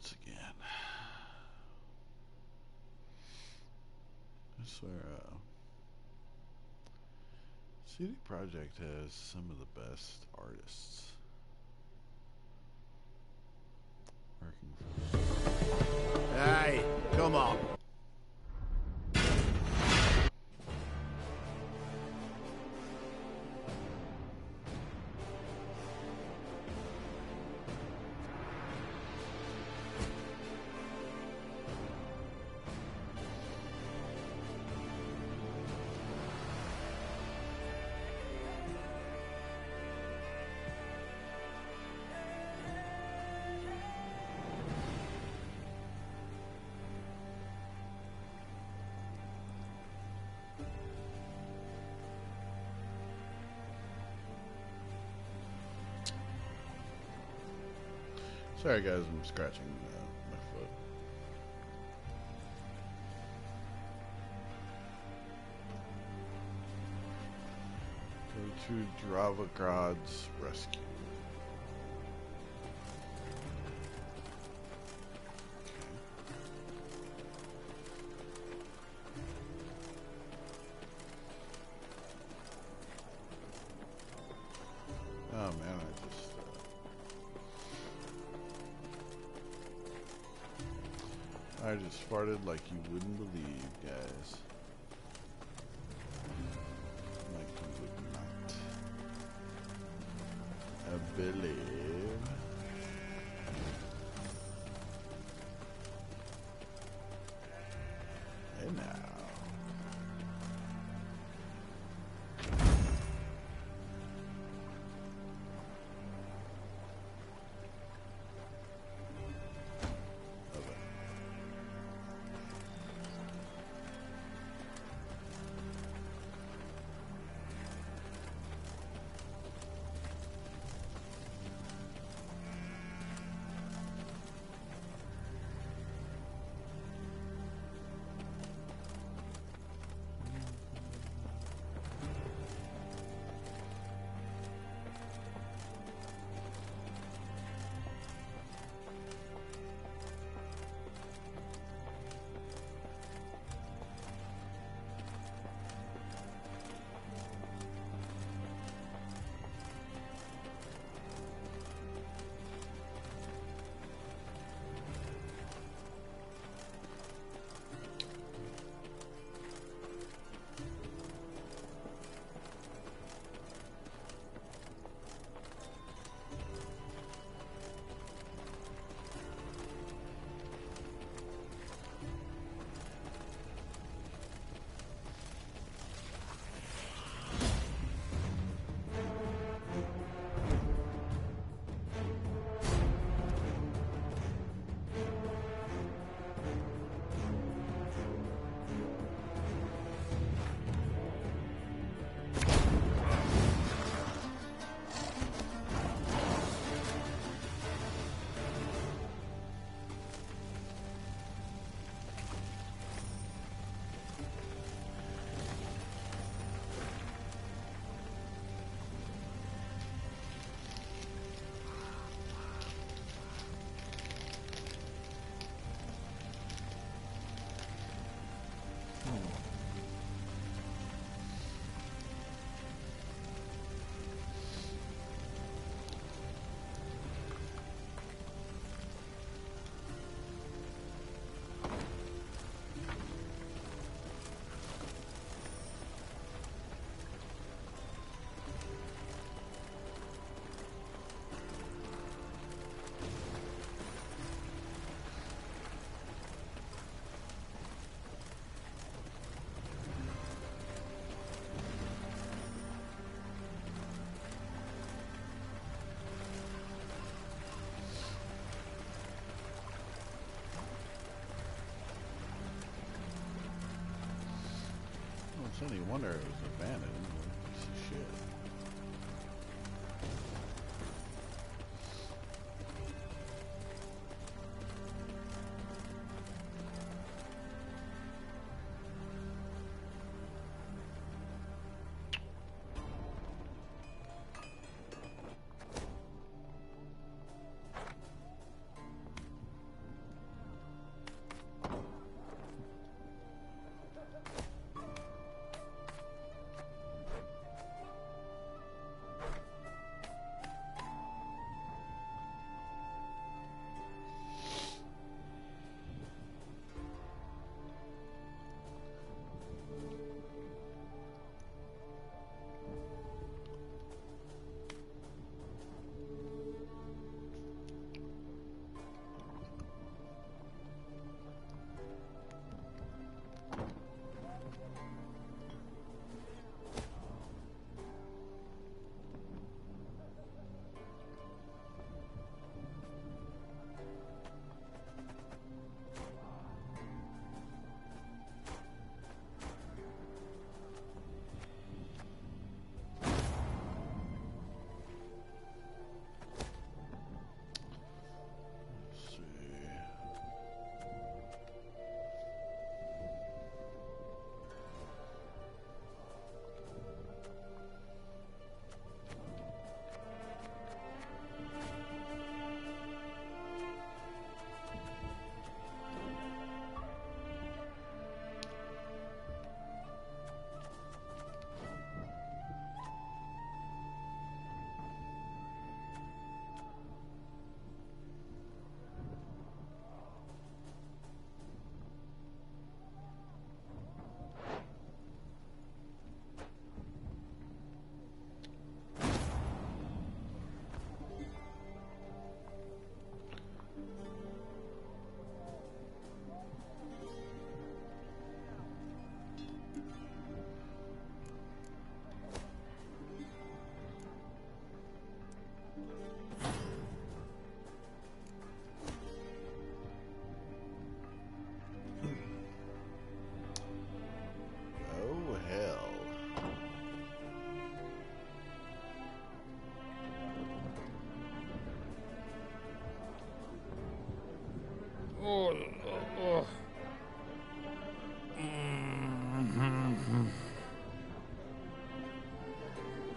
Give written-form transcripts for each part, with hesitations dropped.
once again. I swear, CD Projekt has some of the best artists working for. Hey, come on. Sorry guys, I'm scratching my foot. Go to Dravagrad's rescue. Oh man, I just farted like you wouldn't believe, guys. Like you would not. I believe. Hey now. It's any wonder it was abandoned. Piece of shit.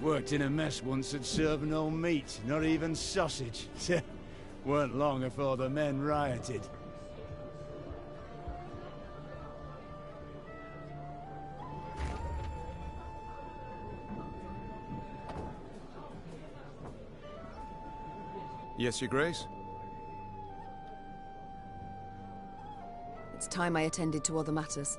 Worked in a mess once that served no meat, not even sausage. Weren't long before the men rioted. Yes, Your Grace? It's time I attended to other matters.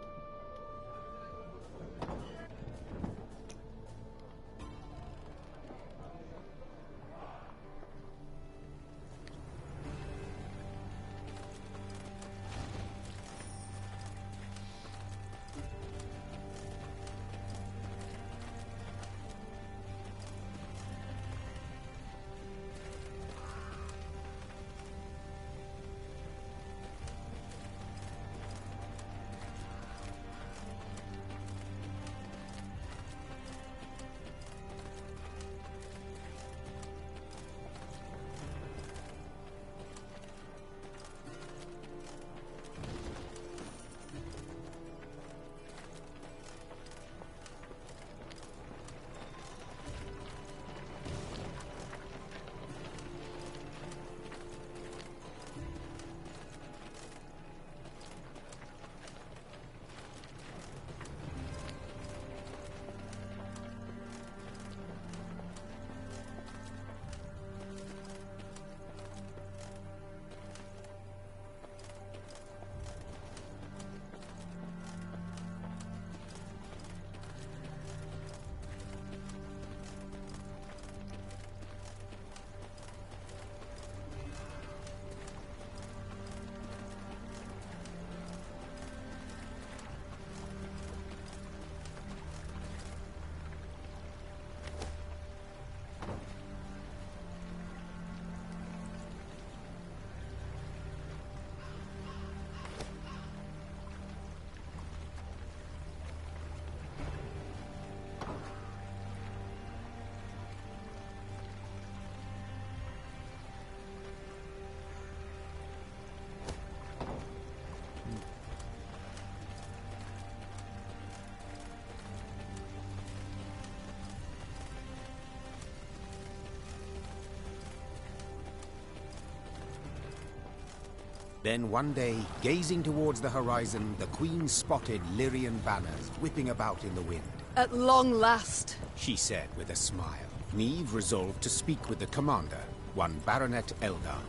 Then one day, gazing towards the horizon, the Queen spotted Lyrian banners whipping about in the wind. At long last, She said with a smile. Neve resolved to speak with the commander, one Baronet Eldar.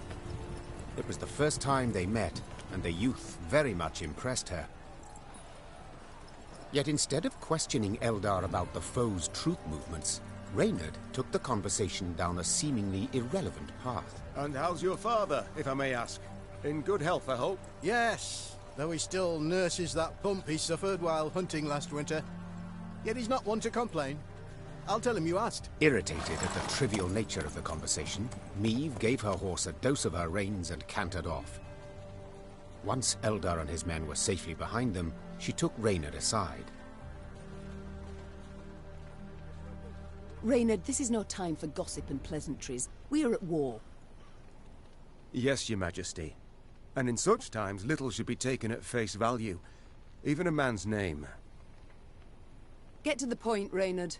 It was the first time they met, and the youth very much impressed her. Yet instead of questioning Eldar about the foe's troop movements, Reynard took the conversation down a seemingly irrelevant path. And how's your father, if I may ask? In good health, I hope? Yes, though he still nurses that bump he suffered while hunting last winter. Yet he's not one to complain. I'll tell him you asked. Irritated at the trivial nature of the conversation, Neve gave her horse a dose of her reins and cantered off. Once Eldar and his men were safely behind them, she took Reynard aside. Reynard, this is no time for gossip and pleasantries. We are at war. Yes, Your Majesty. And in such times, little should be taken at face value. Even a man's name. Get to the point, Reynard.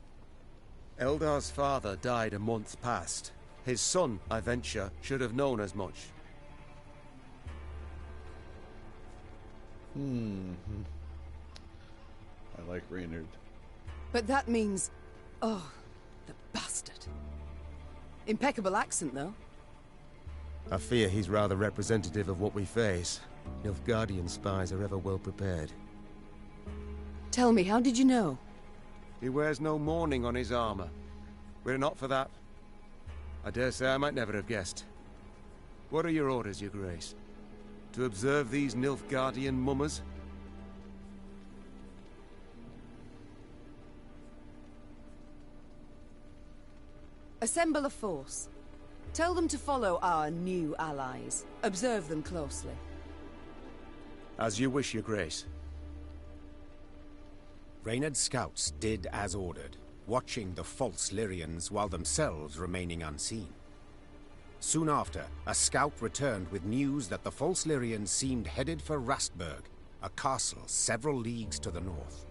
Eldar's father died a month past. His son, I venture, should have known as much. I like Reynard. But that means... Oh, the bastard. Impeccable accent, though. I fear he's rather representative of what we face. Nilfgaardian spies are ever well prepared. Tell me, how did you know? He wears no mourning on his armor. Were it not for that, I dare say I might never have guessed. What are your orders, Your Grace? To observe these Nilfgaardian mummers? Assemble a force. Tell them to follow our new allies. Observe them closely. As you wish, Your Grace. Reynard's scouts did as ordered, watching the false Lyrians while themselves remaining unseen. Soon after, a scout returned with news that the false Lyrians seemed headed for Rastburg, a castle several leagues to the north.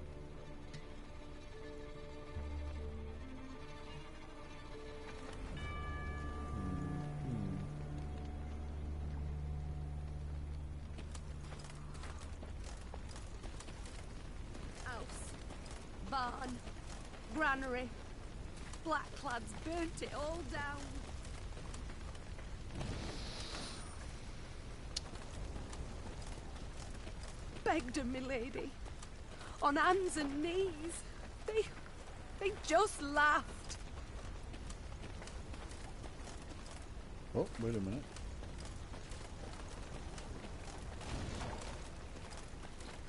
House, barn, granary. Blackclads burnt it all down. Begged her, milady. On hands and knees. They just laughed. Oh, wait a minute.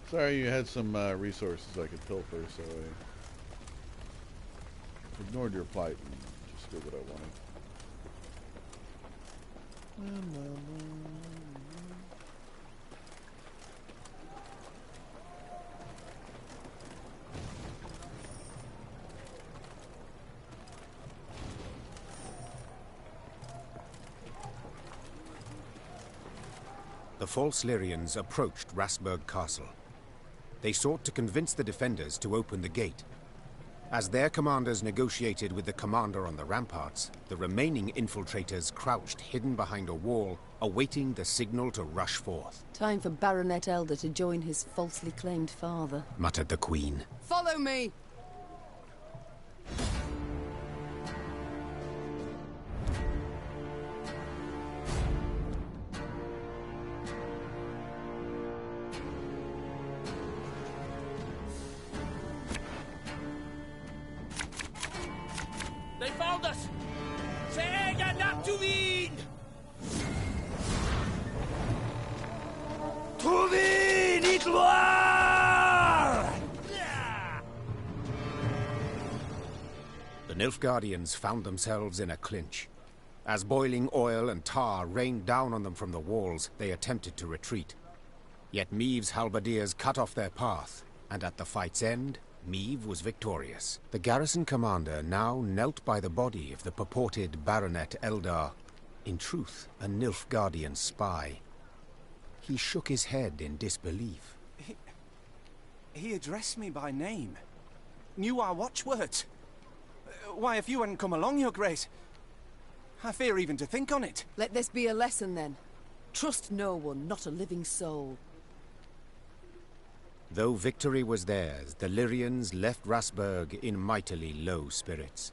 Sorry, you had some resources I could pilfer, so I ignored your plight and just did what I wanted. The false Lyrians approached Rastburg Castle. They sought to convince the defenders to open the gate. As their commanders negotiated with the commander on the ramparts, the remaining infiltrators crouched hidden behind a wall, awaiting the signal to rush forth. Time for Baronet Elder to join his falsely claimed father, muttered the Queen. Follow me! They found us! Säga not to win! To win it war! The Nilfgaardians found themselves in a clinch. As boiling oil and tar rained down on them from the walls, they attempted to retreat. Yet Meave's halberdiers cut off their path, and at the fight's end, Meave was victorious. The garrison commander now knelt by the body of the purported Baronet Eldar, in truth, a Nilfgaardian spy. He shook his head in disbelief. He addressed me by name. Knew our watchwords. Why, if you hadn't come along, Your Grace, I fear even to think on it. Let this be a lesson, then. Trust no one, not a living soul. Though victory was theirs, the Lyrians left Rastburg in mightily low spirits.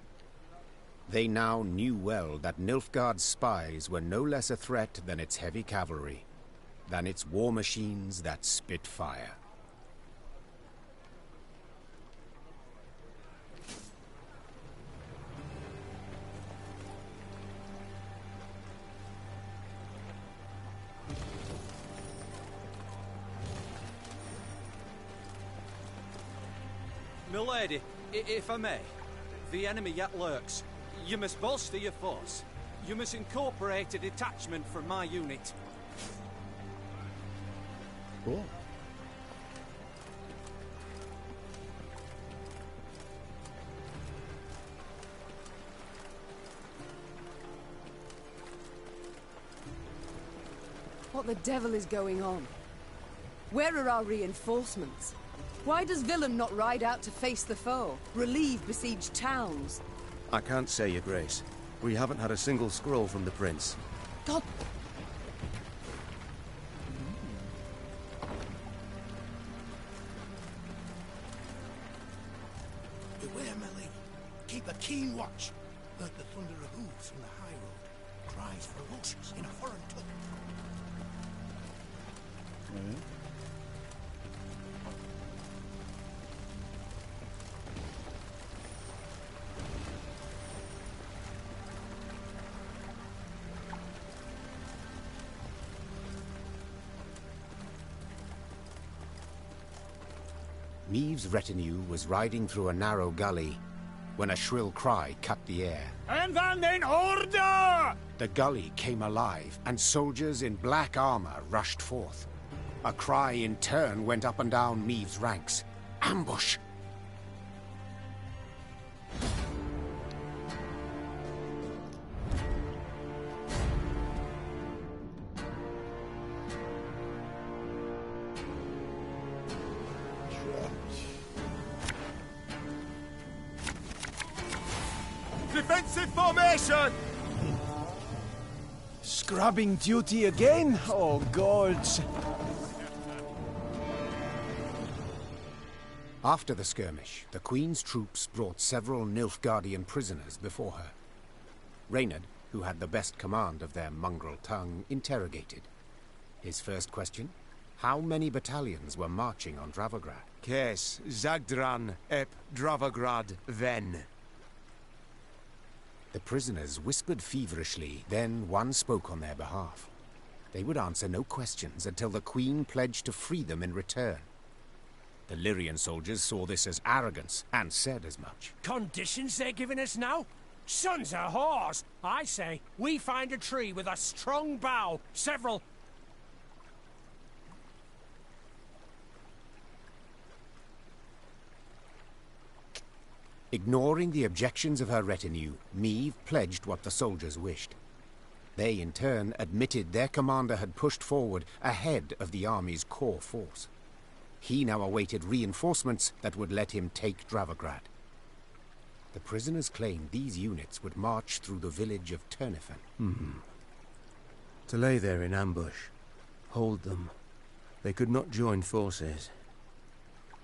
They now knew well that Nilfgaard's spies were no less a threat than its heavy cavalry, than its war machines that spit fire. Milady, if I may, the enemy yet lurks. You must bolster your force. You must incorporate a detachment from my unit. Cool. What the devil is going on? Where are our reinforcements? Why does Willem not ride out to face the foe, relieve besieged towns? I can't say, Your Grace. We haven't had a single scroll from the Prince. God... Beware, my lady. Keep a keen watch. Heard the thunder of hooves from the high road. Cries ferocious in a foreign tongue. Meave's retinue was riding through a narrow gully when a shrill cry cut the air. And van in order! The gully came alive, and soldiers in black armor rushed forth. A cry in turn went up and down Meave's ranks. Ambush! Sit formation! Scrubbing duty again? Oh, gods. After the skirmish, the Queen's troops brought several Nilfgaardian prisoners before her. Reynard, who had the best command of their mongrel tongue, interrogated. His first question: how many battalions were marching on Dravograd? Kes, Zagdran, ep Dravograd, ven. The prisoners whispered feverishly, then one spoke on their behalf. They would answer no questions until the Queen pledged to free them in return. The Lyrian soldiers saw this as arrogance, and said as much. Conditions they're giving us now? Sons of whores! I say, we find a tree with a strong bough, several... Ignoring the objections of her retinue, Meve pledged what the soldiers wished. They, in turn, admitted their commander had pushed forward ahead of the army's core force. He now awaited reinforcements that would let him take Dravograd. The prisoners claimed these units would march through the village of Turnifen. To lay there in ambush. Hold them. They could not join forces.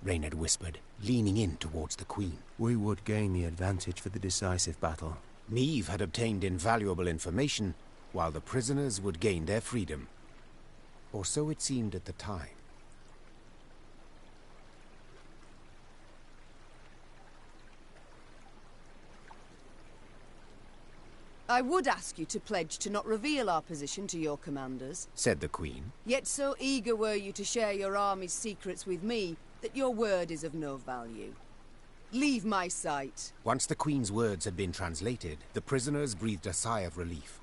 Reynard whispered, leaning in towards the Queen. We would gain the advantage for the decisive battle. Meve had obtained invaluable information, while the prisoners would gain their freedom. Or so it seemed at the time. I would ask you to pledge to not reveal our position to your commanders, said the Queen. Yet so eager were you to share your army's secrets with me that your word is of no value. Leave my sight. Once the Queen's words had been translated, the prisoners breathed a sigh of relief.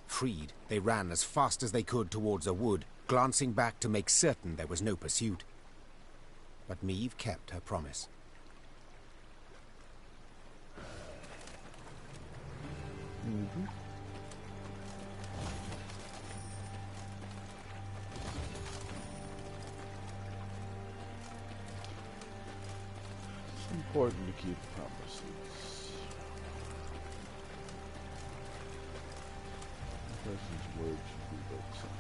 Freed, they ran as fast as they could towards a wood, glancing back to make certain there was no pursuit. But Meve kept her promise. It's important to keep promises. The person's word should be broken.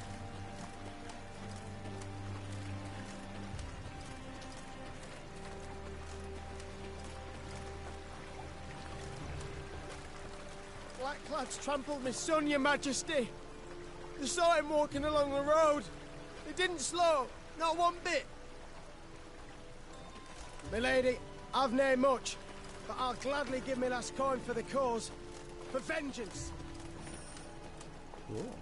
Blackclads trampled my son, your majesty. They saw him walking along the road. They didn't slow, not one bit. Milady, I've nae much, but I'll gladly give me last coin for the cause. For vengeance. Cool.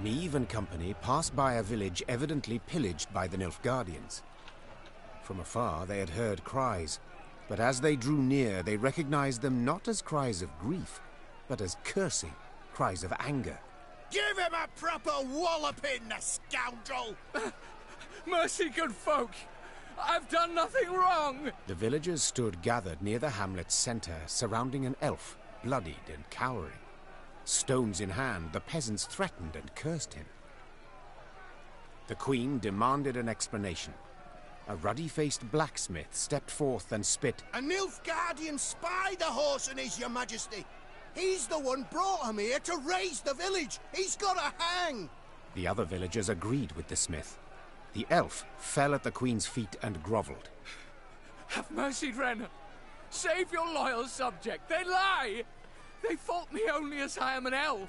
Meve and company passed by a village evidently pillaged by the Nilfgaardians. From afar they had heard cries, but as they drew near they recognized them not as cries of grief, but as cursing, cries of anger. Give him a proper walloping, the scoundrel! Mercy, good folk! I've done nothing wrong! The villagers stood gathered near the hamlet's center, surrounding an elf, bloodied and cowering. Stones in hand, the peasants threatened and cursed him. The Queen demanded an explanation. A ruddy-faced blacksmith stepped forth and spit. A Nilfgaardian spy the horse and is, your majesty. He's the one brought him here to raise the village. He's gotta hang. The other villagers agreed with the smith. The elf fell at the Queen's feet and grovelled. Have mercy, Renner. Save your loyal subject. They lie! They fault me only as I am an elf.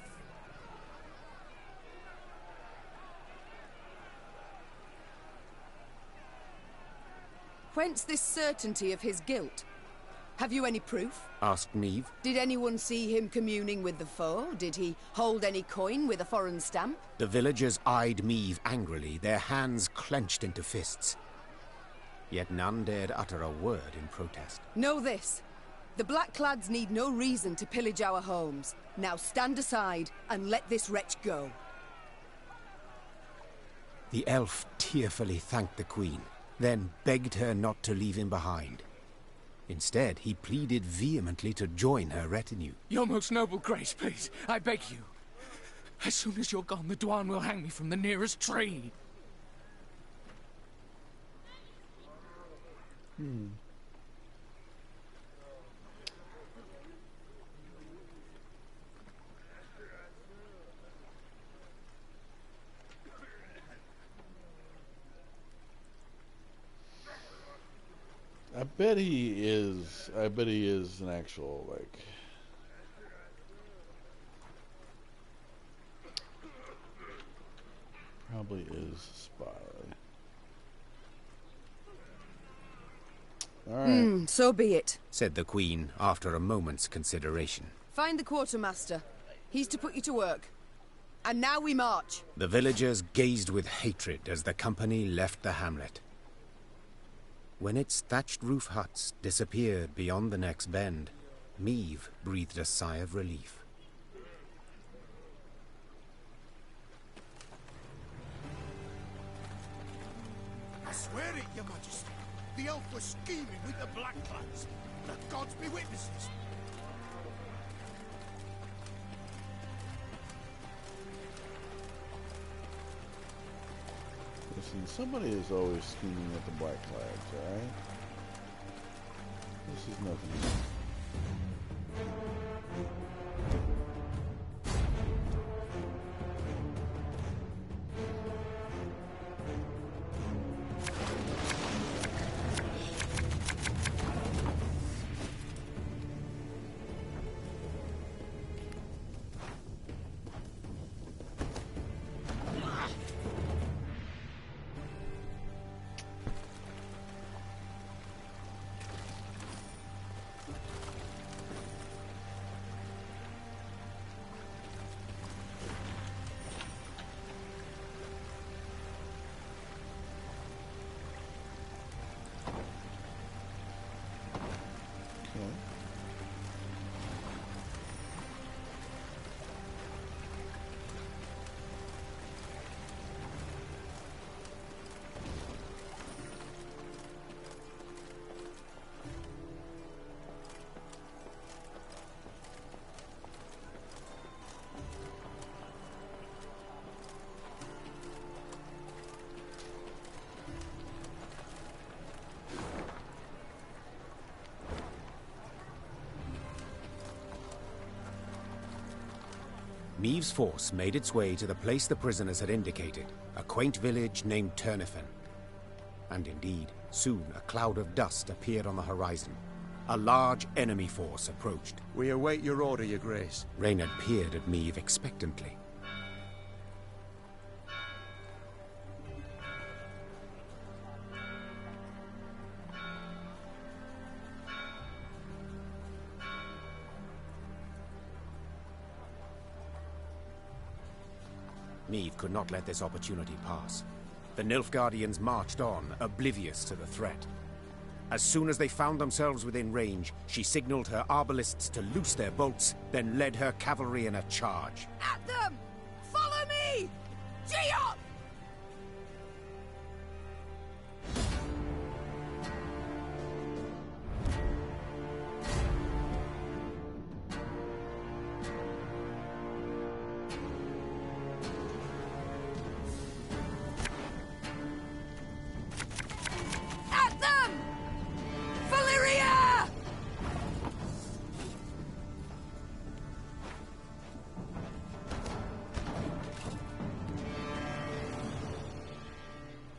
Whence this certainty of his guilt? Have you any proof? Asked Meve. Did anyone see him communing with the foe? Did he hold any coin with a foreign stamp? The villagers eyed Meve angrily, their hands clenched into fists. yet none dared utter a word in protest. Know this. The Blackclads need no reason to pillage our homes. Now stand aside and let this wretch go. The elf tearfully thanked the queen, then begged her not to leave him behind. Instead, he pleaded vehemently to join her retinue. Your most noble grace, please, I beg you. As soon as you're gone, the Dwan will hang me from the nearest tree. I bet he is an actual, like... Probably is a spy. Alright. So be it, said the queen after a moment's consideration. Find the quartermaster. He's to put you to work. And now we march. The villagers gazed with hatred as the company left the hamlet. When its thatched roof huts disappeared beyond the next bend, Meve breathed a sigh of relief. I swear it, Your Majesty. The elf was scheming with the Blackclads. The gods be witnesses. Listen, somebody is always scheming with the Blackclads, alright? This is nothing new. Meve's force made its way to the place the prisoners had indicated, a quaint village named Turnifen. And indeed, soon a cloud of dust appeared on the horizon. A large enemy force approached. We await your order, Your Grace. Reynard peered at Meve expectantly. Meve could not let this opportunity pass. The Nilfgaardians marched on, oblivious to the threat. As soon as they found themselves within range, she signaled her arbalists to loose their bolts, then led her cavalry in a charge. At them! Follow me! Gee up!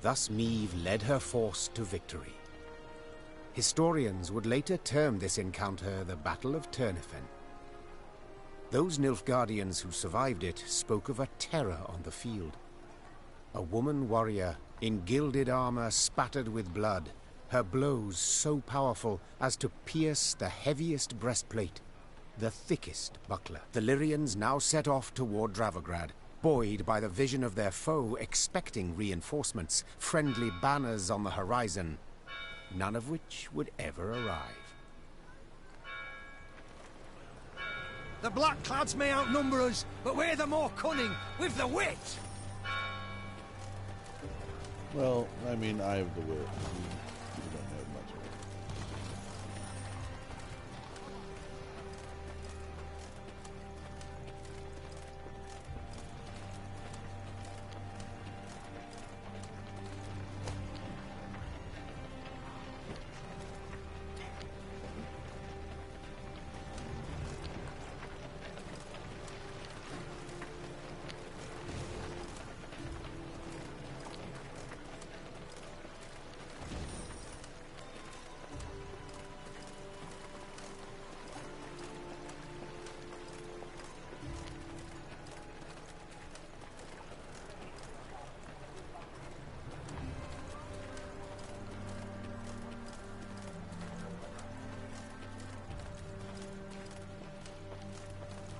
Thus Meve led her force to victory. Historians would later term this encounter the Battle of Turnifen. Those Nilfgaardians who survived it spoke of a terror on the field. A woman warrior in gilded armor spattered with blood, her blows so powerful as to pierce the heaviest breastplate, the thickest buckler. The Lyrians now set off toward Dravograd, buoyed by the vision of their foe expecting reinforcements, friendly banners on the horizon, none of which would ever arrive. The Blackclads may outnumber us, but we're the more cunning, with the wit! Well, I mean, I have the wit. You don't have much of it.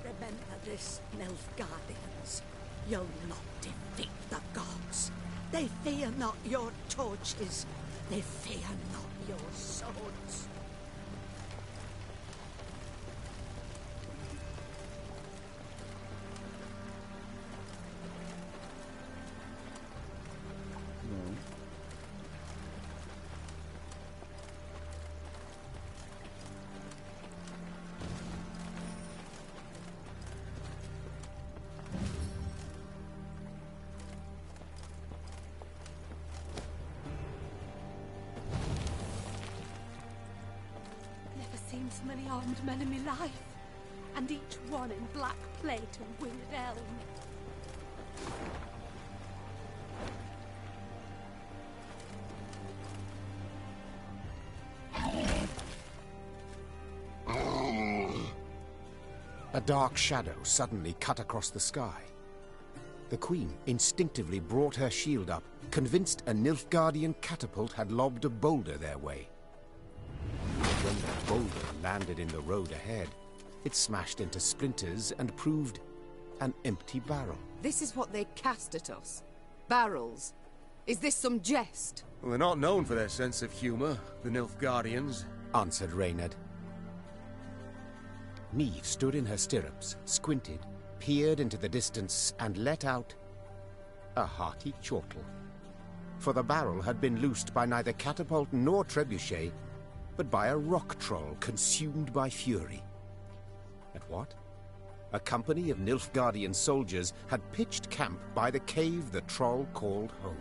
Remember this, Nilfgaardians. You'll not defeat the gods. They fear not your torches. They fear not your swords. Seen so many armed men in my life, and each one in black plate and winged helm. A dark shadow suddenly cut across the sky. The Queen instinctively brought her shield up, convinced a Nilfgaardian catapult had lobbed a boulder their way. When the boulder landed in the road ahead, it smashed into splinters and proved an empty barrel. This is what they cast at us. Barrels. Is this some jest? Well, they're not known for their sense of humor, the Nilfgaardians, answered Reynard. Neve stood in her stirrups, squinted, peered into the distance, and let out a hearty chortle. For the barrel had been loosed by neither catapult nor trebuchet, but by a rock troll consumed by fury. And what? A company of Nilfgaardian soldiers had pitched camp by the cave the troll called home.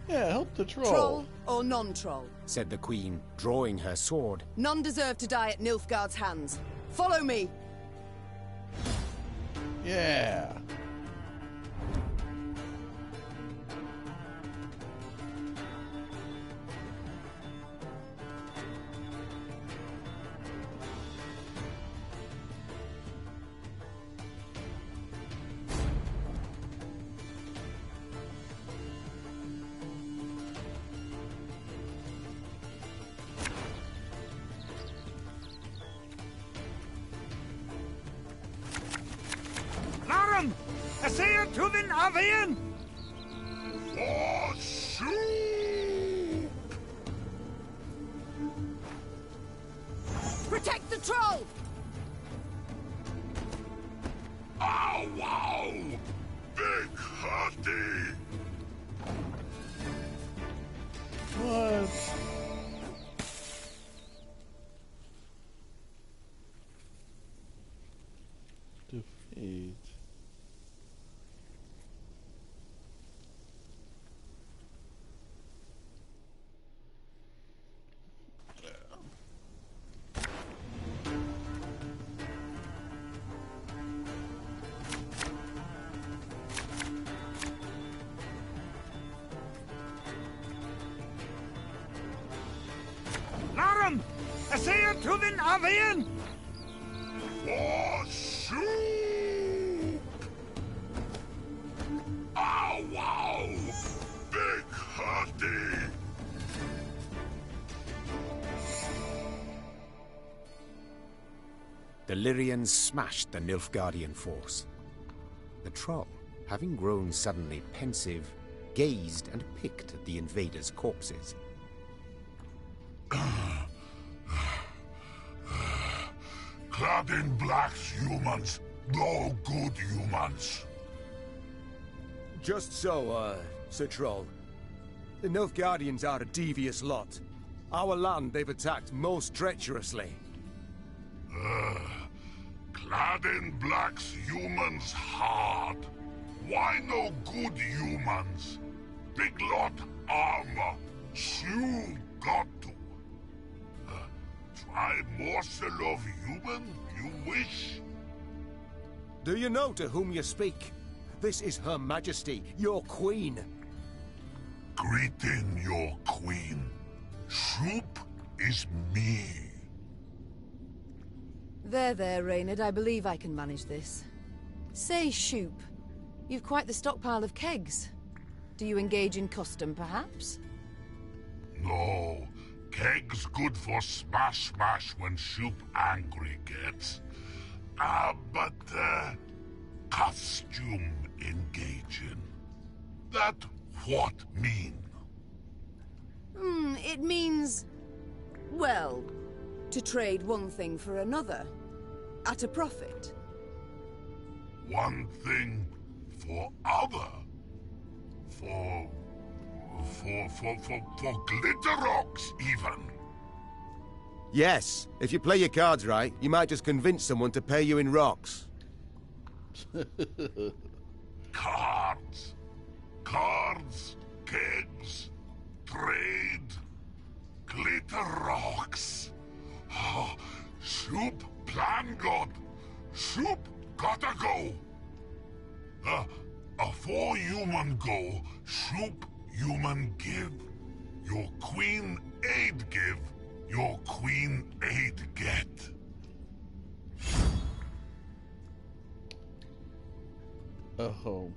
Yeah, help the troll. Troll or non-troll? Said the Queen, drawing her sword. None deserve to die at Nilfgaard's hands. Follow me! Yeah. Tuvin Avian! Protect the troll! Ow, wow! Big hearty! What? Defeat. Larum! Essayr Tuvin Avian! Shoot! Ow, wow! Big hearty! The the Lyrians smashed the Nilfgaardian force. The troll, having grown suddenly pensive, gazed and picked at the invaders' corpses. Clad in blacks, humans. No good humans. Just so, Sir Troll. The Nilfgaardians are a devious lot. Our land they've attacked most treacherously. Clad in blacks, humans hard. Why no good humans? Big lot armor. You got to. Try morsel of human, you wish? Do you know to whom you speak? This is Her Majesty, your queen. Greeting your queen. Shoop is me. There, Reynard. I believe I can manage this. Say, Shoop, you've quite the stockpile of kegs. Do you engage in custom, perhaps? No. Kegs good for smash when Shoop angry gets. But costume engaging. That what mean? It means... well, to trade one thing for another. At a profit. One thing for other? For glitter rocks, even? Yes, if you play your cards right, you might just convince someone to pay you in rocks. Cards. Cards, kegs, trade, glitter rocks. Oh, Shoop plan god. Shoop gotta go. A 4 human go, Shoop human give. Your queen aid give, your queen aid get. Oh.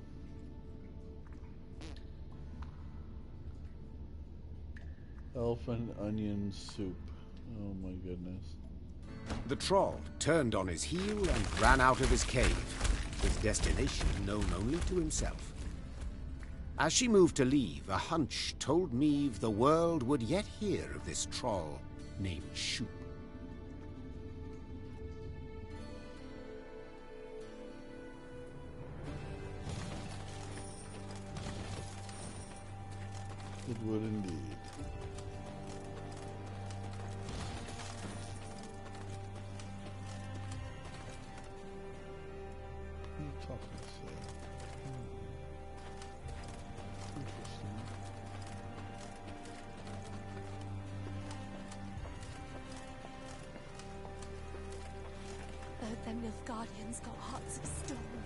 Elf and onion soup. Oh my goodness. The troll turned on his heel and ran out of his cave, his destination known only to himself. As she moved to leave, a hunch told Meve the world would yet hear of this troll named Shoop. It would indeed. What are you talking to? Interesting. Heard them Nilfgaardians got hearts of stone.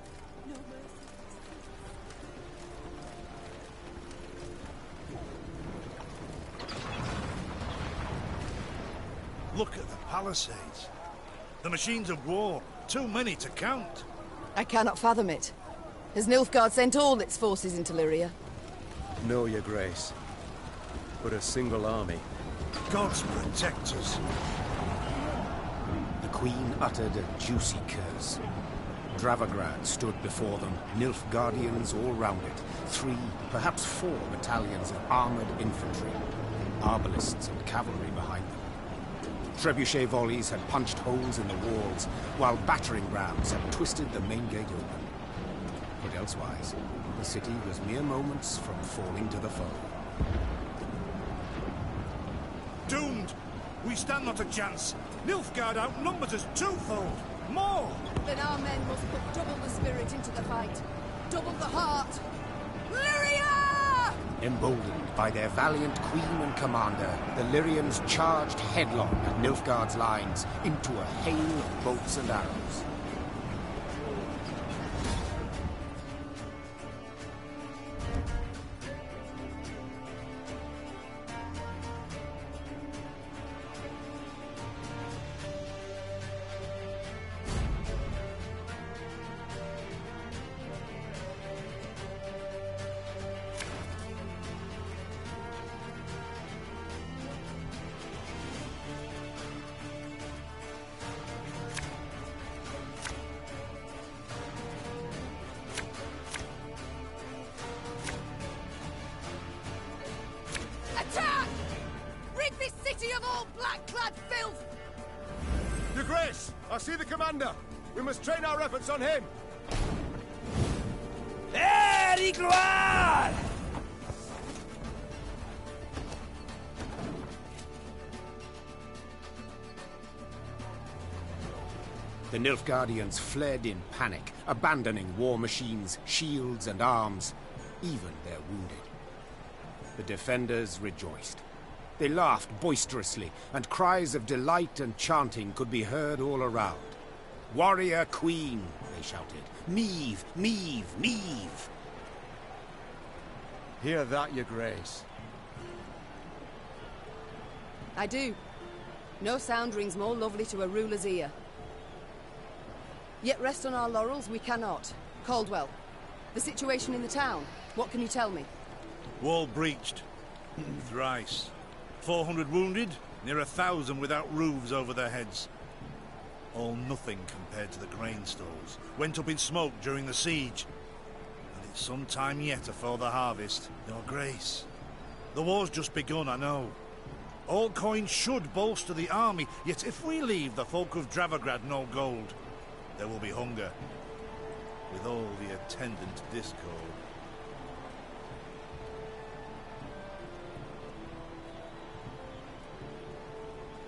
No mercy. Look at the palisades. The machines of war. Too many to count. I cannot fathom it. Has Nilfgaard sent all its forces into Lyria? No, your grace. But a single army. Gods protect us. The queen uttered a juicy curse. Dravagrad stood before them, Nilfgaardians all round it, 3, perhaps 4 battalions of armored infantry, arbalists and cavalry behind them. Trebuchet volleys had punched holes in the walls, while battering rams had twisted the main gate open. But elsewise, the city was mere moments from falling to the foe. Doomed! We stand not a chance. Nilfgaard outnumbers us twofold. More! Then our men must put double the spirit into the fight. Double the heart. Lyria! Emboldened by their valiant queen and commander, the Lyrians charged headlong at Nilfgaard's lines into a hail of bolts and arrows. black-clad filth! Your Grace, I see the commander. We must train our efforts on him. The Nilfgaardians fled in panic, abandoning war machines, shields and arms, even their wounded. The defenders rejoiced. They laughed boisterously, and cries of delight and chanting could be heard all around. "Warrior Queen," they shouted. "Meve! Meve! Meve!" Hear that, Your Grace? I do. No sound rings more lovely to a ruler's ear. Yet rest on our laurels we cannot. Caldwell, the situation in the town, what can you tell me? Wall breached. Thrice. 400 wounded, near 1,000 without roofs over their heads. All nothing compared to the grain stores. Went up in smoke during the siege. And it's some time yet afore the harvest, Your Grace. The war's just begun, I know. All coins should bolster the army, yet if we leave the folk of Dravograd no gold, there will be hunger, with all the attendant discord.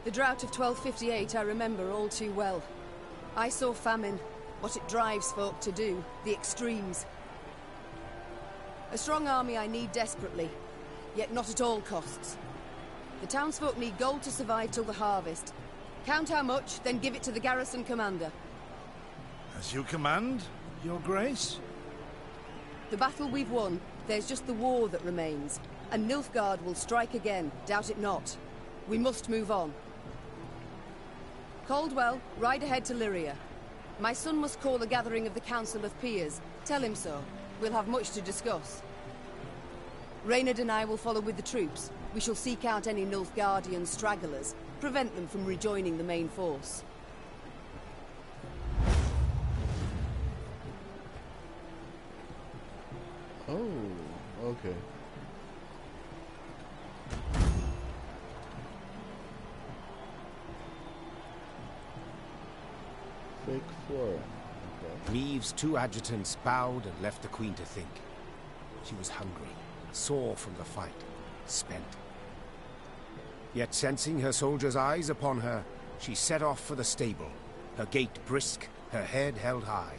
The drought of 1258 I remember all too well. I saw famine, what it drives folk to do, the extremes. A strong army I need desperately, yet not at all costs. The townsfolk need gold to survive till the harvest. Count how much, then give it to the garrison commander. As you command, Your Grace? The battle we've won, there's just the war that remains. And Nilfgaard will strike again, doubt it not. We must move on. Caldwell, ride ahead to Lyria. My son must call a gathering of the Council of Peers. Tell him so. We'll have much to discuss. Reynard and I will follow with the troops. We shall seek out any Nilfgaardian stragglers, prevent them from rejoining the main force. Oh, okay. Fake Flora. Okay. Meve's two adjutants bowed and left the Queen to think. She was hungry, sore from the fight, spent. Yet sensing her soldiers' eyes upon her, she set off for the stable, her gait brisk, her head held high.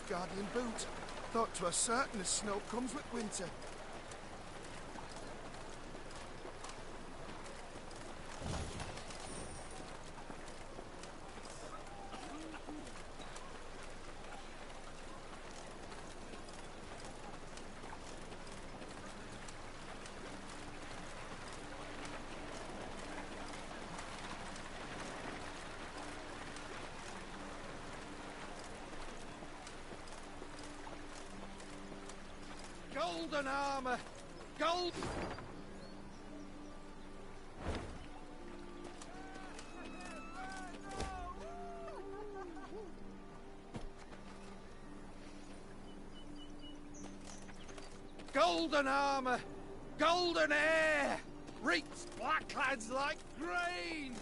Guardian boot. Thought 'twas certain as snow comes with winter. Golden armor! Gold! Golden armor! Golden air! Reeks blacklads like grain!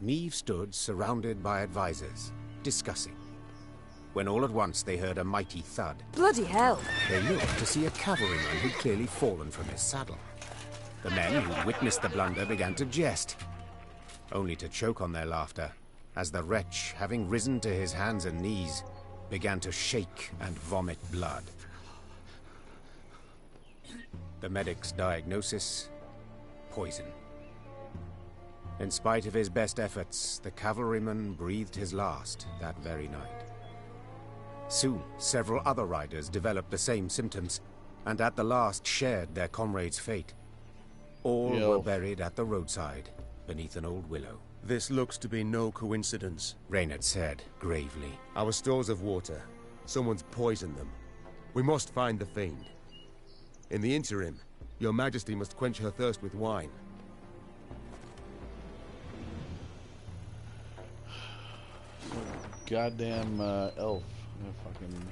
Meve stood surrounded by advisors, discussing. When all at once they heard a mighty thud. Bloody hell! They looked to see a cavalryman who'd clearly fallen from his saddle. The men who'd witnessed the blunder began to jest, only to choke on their laughter, as the wretch, having risen to his hands and knees, began to shake and vomit blood. The medic's diagnosis: poison. In spite of his best efforts, the cavalryman breathed his last that very night. Soon, several other riders developed the same symptoms, and at the last shared their comrades' fate. All were buried at the roadside, beneath an old willow. This looks to be no coincidence, Reynard said, gravely. Our stores of water, Someone's poisoned them. We must find the fiend. In the interim, your Majesty must quench her thirst with wine. Goddamn elf. Fucking.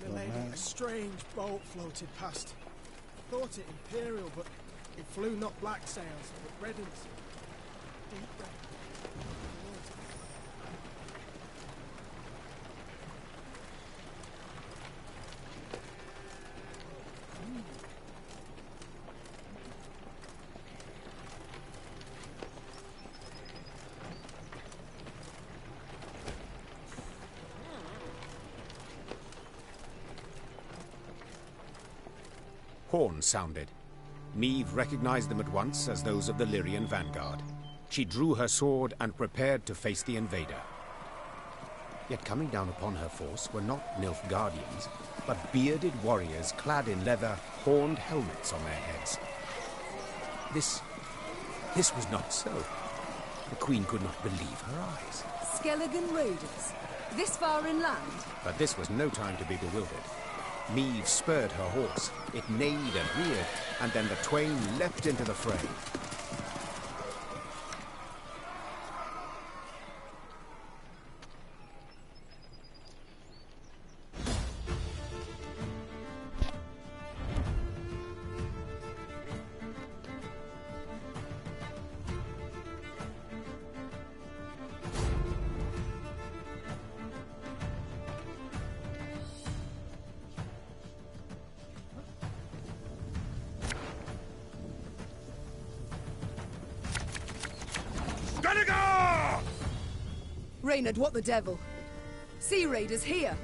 The lady, a strange boat floated past. Thought it imperial, but it flew not black sails, but red ones. Deep red. Horns sounded. Meve recognized them at once as those of the Lyrian vanguard. She drew her sword and prepared to face the invader. Yet coming down upon her force were not Nilfgaardians, but bearded warriors clad in leather, horned helmets on their heads. This was not so. The Queen could not believe her eyes. Skelligan raiders? This far inland? But this was no time to be bewildered. Meve spurred her horse. It neighed and reared, and then the twain leapt into the fray. Reynard, what the devil? Sea raiders here!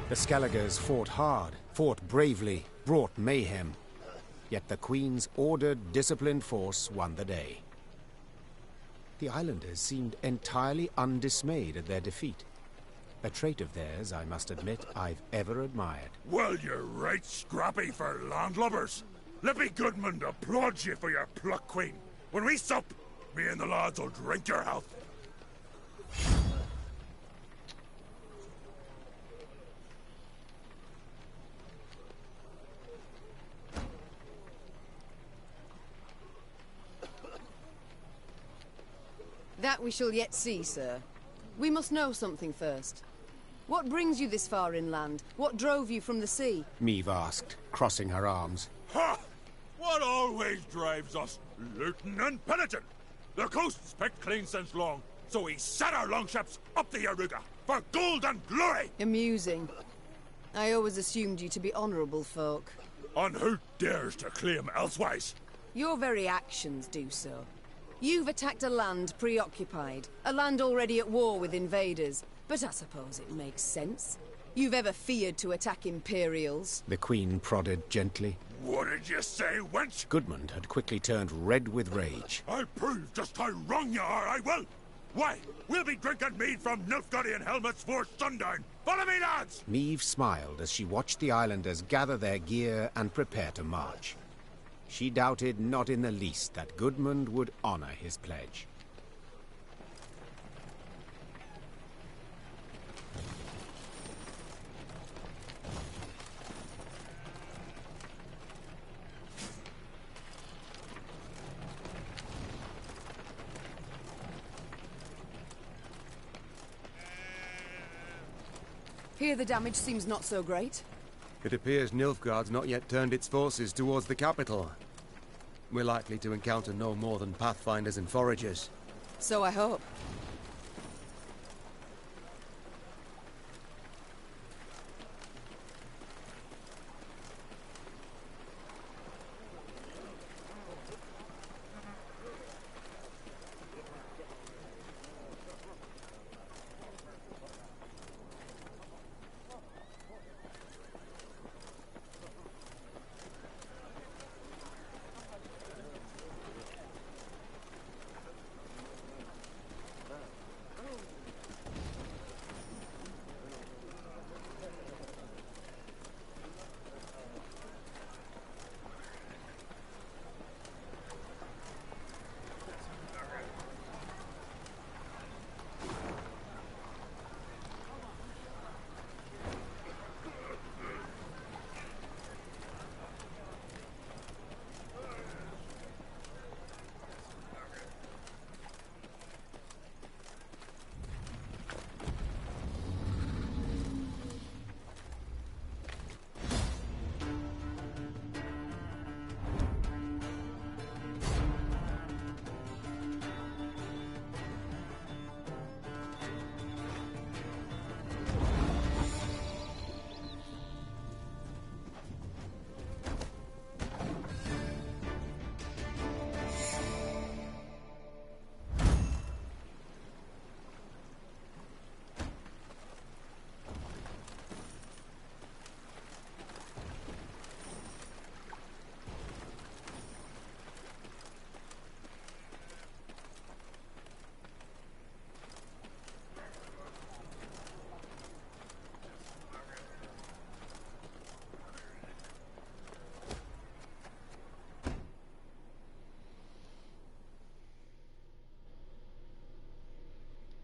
The Skelligers fought hard, fought bravely, brought mayhem. Yet the Queen's ordered, disciplined force won the day. The islanders seemed entirely undismayed at their defeat. A trait of theirs, I must admit, I've ever admired. Well, you're right scrappy for landlubbers. Let me Goodmund applaud you for your pluck, Queen. When we sup, me and the lads will drink your health. That we shall yet see, sir. We must know something first. What brings you this far inland? What drove you from the sea? Meve asked, crossing her arms. Ha! What always drives us? Looting and pillaging. The coast's picked clean since long, so we set our longships up the Yaruga for gold and glory! Amusing. I always assumed you to be honourable folk. And who dares to claim elsewise? Your very actions do so. You've attacked a land preoccupied, a land already at war with invaders. But I suppose it makes sense. You've ever feared to attack Imperials? The Queen prodded gently. What did you say, wench? Goodmund had quickly turned red with rage. I'll prove just how wrong you are, I will! Why, we'll be drinking mead from Nilfgaardian helmets for sundown! Follow me, lads! Meve smiled as she watched the islanders gather their gear and prepare to march. She doubted not in the least that Goodmund would honor his pledge. Here the damage seems not so great. It appears Nilfgaard's not yet turned its forces towards the capital. We're likely to encounter no more than pathfinders and foragers. So I hope.